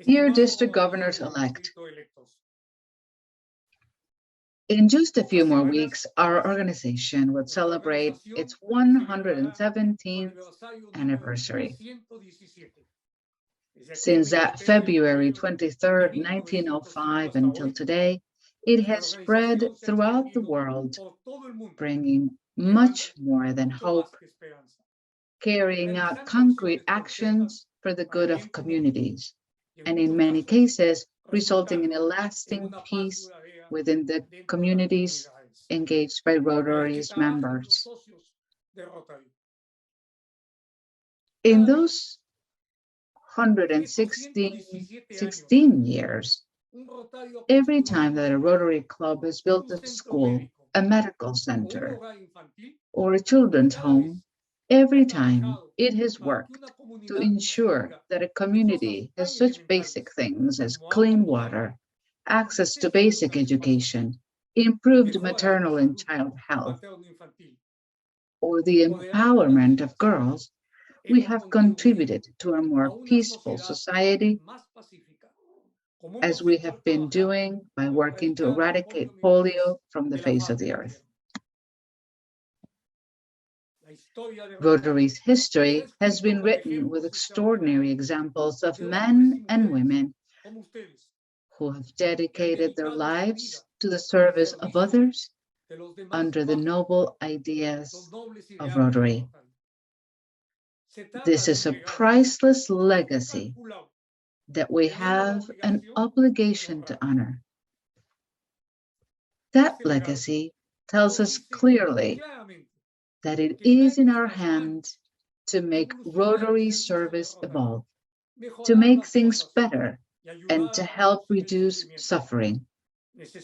Dear District Governors-elect, in just a few more weeks, our organization would celebrate its 117th anniversary. Since that February 23rd, 1905 until today, it has spread throughout the world, bringing much more than hope, carrying out concrete actions for the good of communities, and in many cases, resulting in a lasting peace within the communities engaged by Rotary's members. In those 116 years, every time that a Rotary Club has built a school, a medical center, or a children's home, every time it has worked to ensure that a community has such basic things as clean water, access to basic education, improved maternal and child health, or the empowerment of girls, we have contributed to a more peaceful society, as we have been doing by working to eradicate polio from the face of the earth. Rotary's history has been written with extraordinary examples of men and women who have dedicated their lives to the service of others under the noble ideas of Rotary. This is a priceless legacy that we have an obligation to honor. That legacy tells us clearly that it is in our hands to make Rotary service evolve, to make things better, and to help reduce suffering.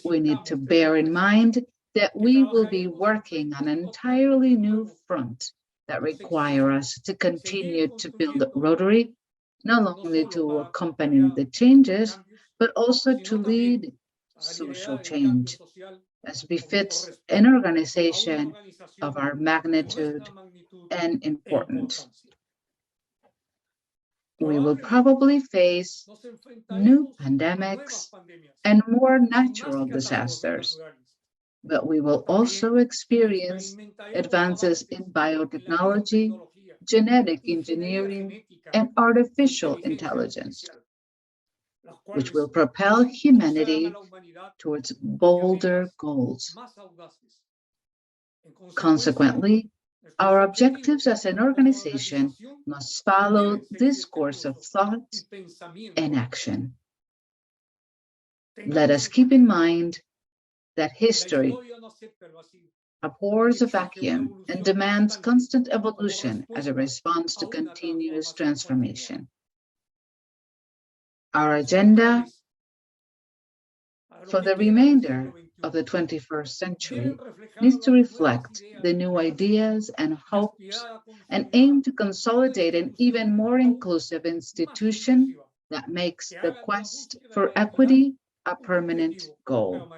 We need to bear in mind that we will be working on an entirely new front that require us to continue to build Rotary, not only to accompany the changes, but also to lead social change, as befits an organization of our magnitude and importance. We will probably face new pandemics and more natural disasters, but we will also experience advances in biotechnology, genetic engineering, and artificial intelligence, which will propel humanity towards bolder goals. Consequently, our objectives as an organization must follow this course of thought and action. Let us keep in mind that history abhors a vacuum and demands constant evolution as a response to continuous transformation. Our agenda for the remainder of the 21st century needs to reflect the new ideas and hopes and aim to consolidate an even more inclusive institution that makes the quest for equity a permanent goal.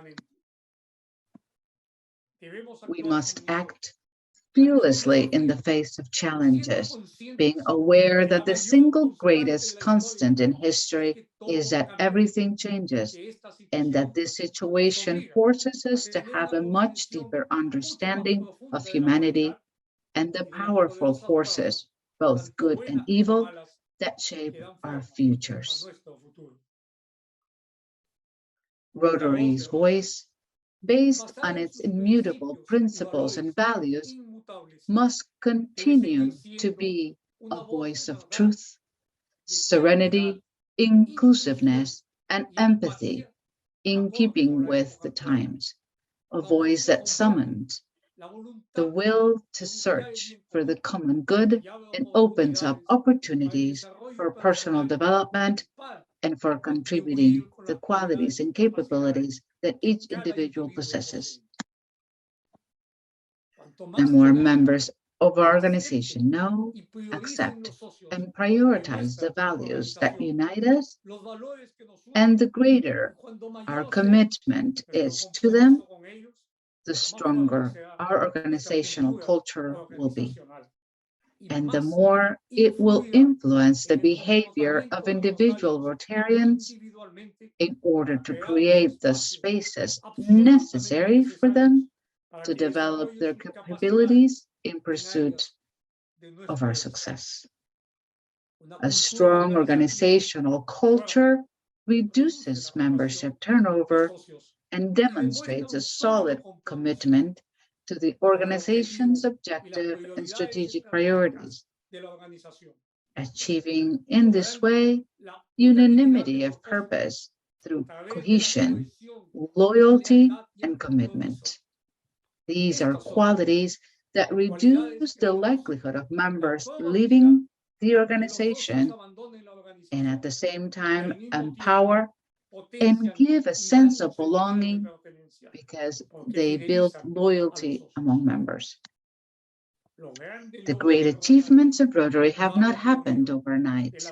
We must act fearlessly in the face of challenges, being aware that the single greatest constant in history is that everything changes, and that this situation forces us to have a much deeper understanding of humanity and the powerful forces, both good and evil, that shape our futures. Rotary's voice, based on its immutable principles and values, must continue to be a voice of truth, serenity, inclusiveness, and empathy, in keeping with the times, a voice that summons the will to search for the common good and opens up opportunities for personal development and for contributing the qualities and capabilities that each individual possesses. The more members of our organization know, accept, and prioritize the values that unite us, and the greater our commitment is to them, the stronger our organizational culture will be. and the more it will influence the behavior of individual Rotarians in order to create the spaces necessary for them to develop their capabilities in pursuit of our success. A strong organizational culture reduces membership turnover and demonstrates a solid commitment to the organization's objective and strategic priorities, achieving in this way unanimity of purpose through cohesion, loyalty, and commitment. These are qualities that reduce the likelihood of members leaving the organization and at the same time empower and give a sense of belonging because they build loyalty among members. The great achievements of Rotary have not happened overnight.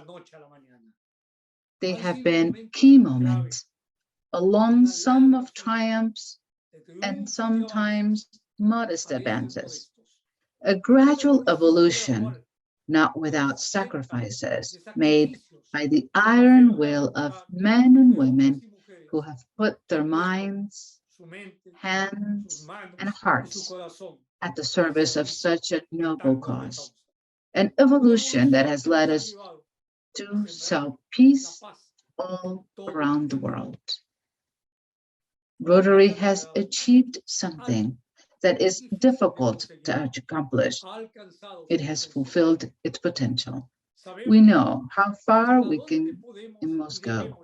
They have been key moments, a long sum of triumphs and sometimes modest advances, a gradual evolution, not without sacrifices made by the iron will of men and women who have put their minds, hands, and hearts at the service of such a noble cause, an evolution that has led us to sow peace all around the world. Rotary has achieved something that is difficult to accomplish. It has fulfilled its potential. We know how far we can and must go.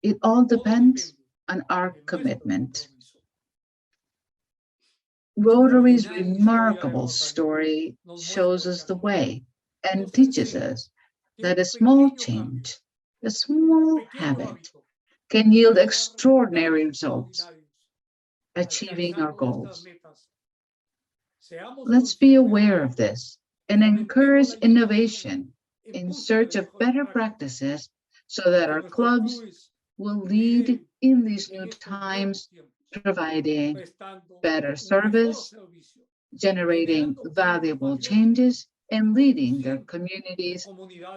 It all depends on our commitment. Rotary's remarkable story shows us the way and teaches us that a small change, a small habit, can yield extraordinary results, achieving our goals. Let's be aware of this and encourage innovation in search of better practices so that our clubs will lead in these new times, providing better service, generating valuable changes, and leading their communities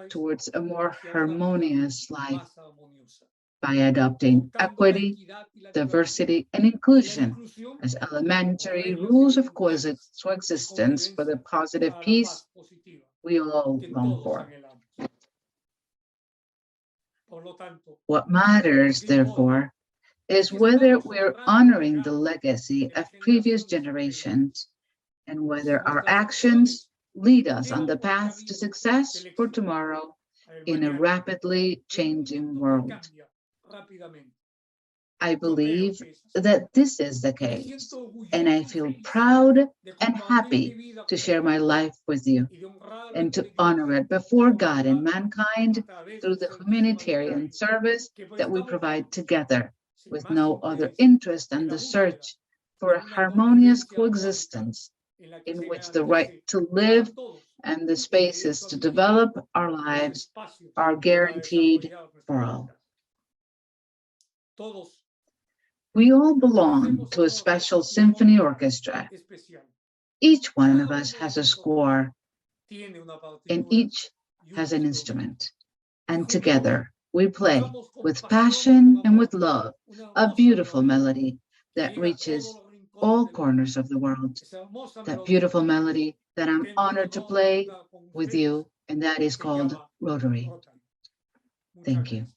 towards a more harmonious life by adopting equity, diversity, and inclusion as elementary rules of coexistence for the positive peace we all long for. What matters, therefore, is whether we're honoring the legacy of previous generations and whether our actions lead us on the path to success for tomorrow in a rapidly changing world. I believe that this is the case, and I feel proud and happy to share my life with you and to honor it before God and mankind through the humanitarian service that we provide together with no other interest than the search for a harmonious coexistence in which the right to live and the spaces to develop our lives are guaranteed for all. We all belong to a special symphony orchestra. Each one of us has a score, and each has an instrument. And together we play with passion and with love a beautiful melody that reaches all corners of the world. That beautiful melody that I'm honored to play with you, and that is called Rotary. Thank you.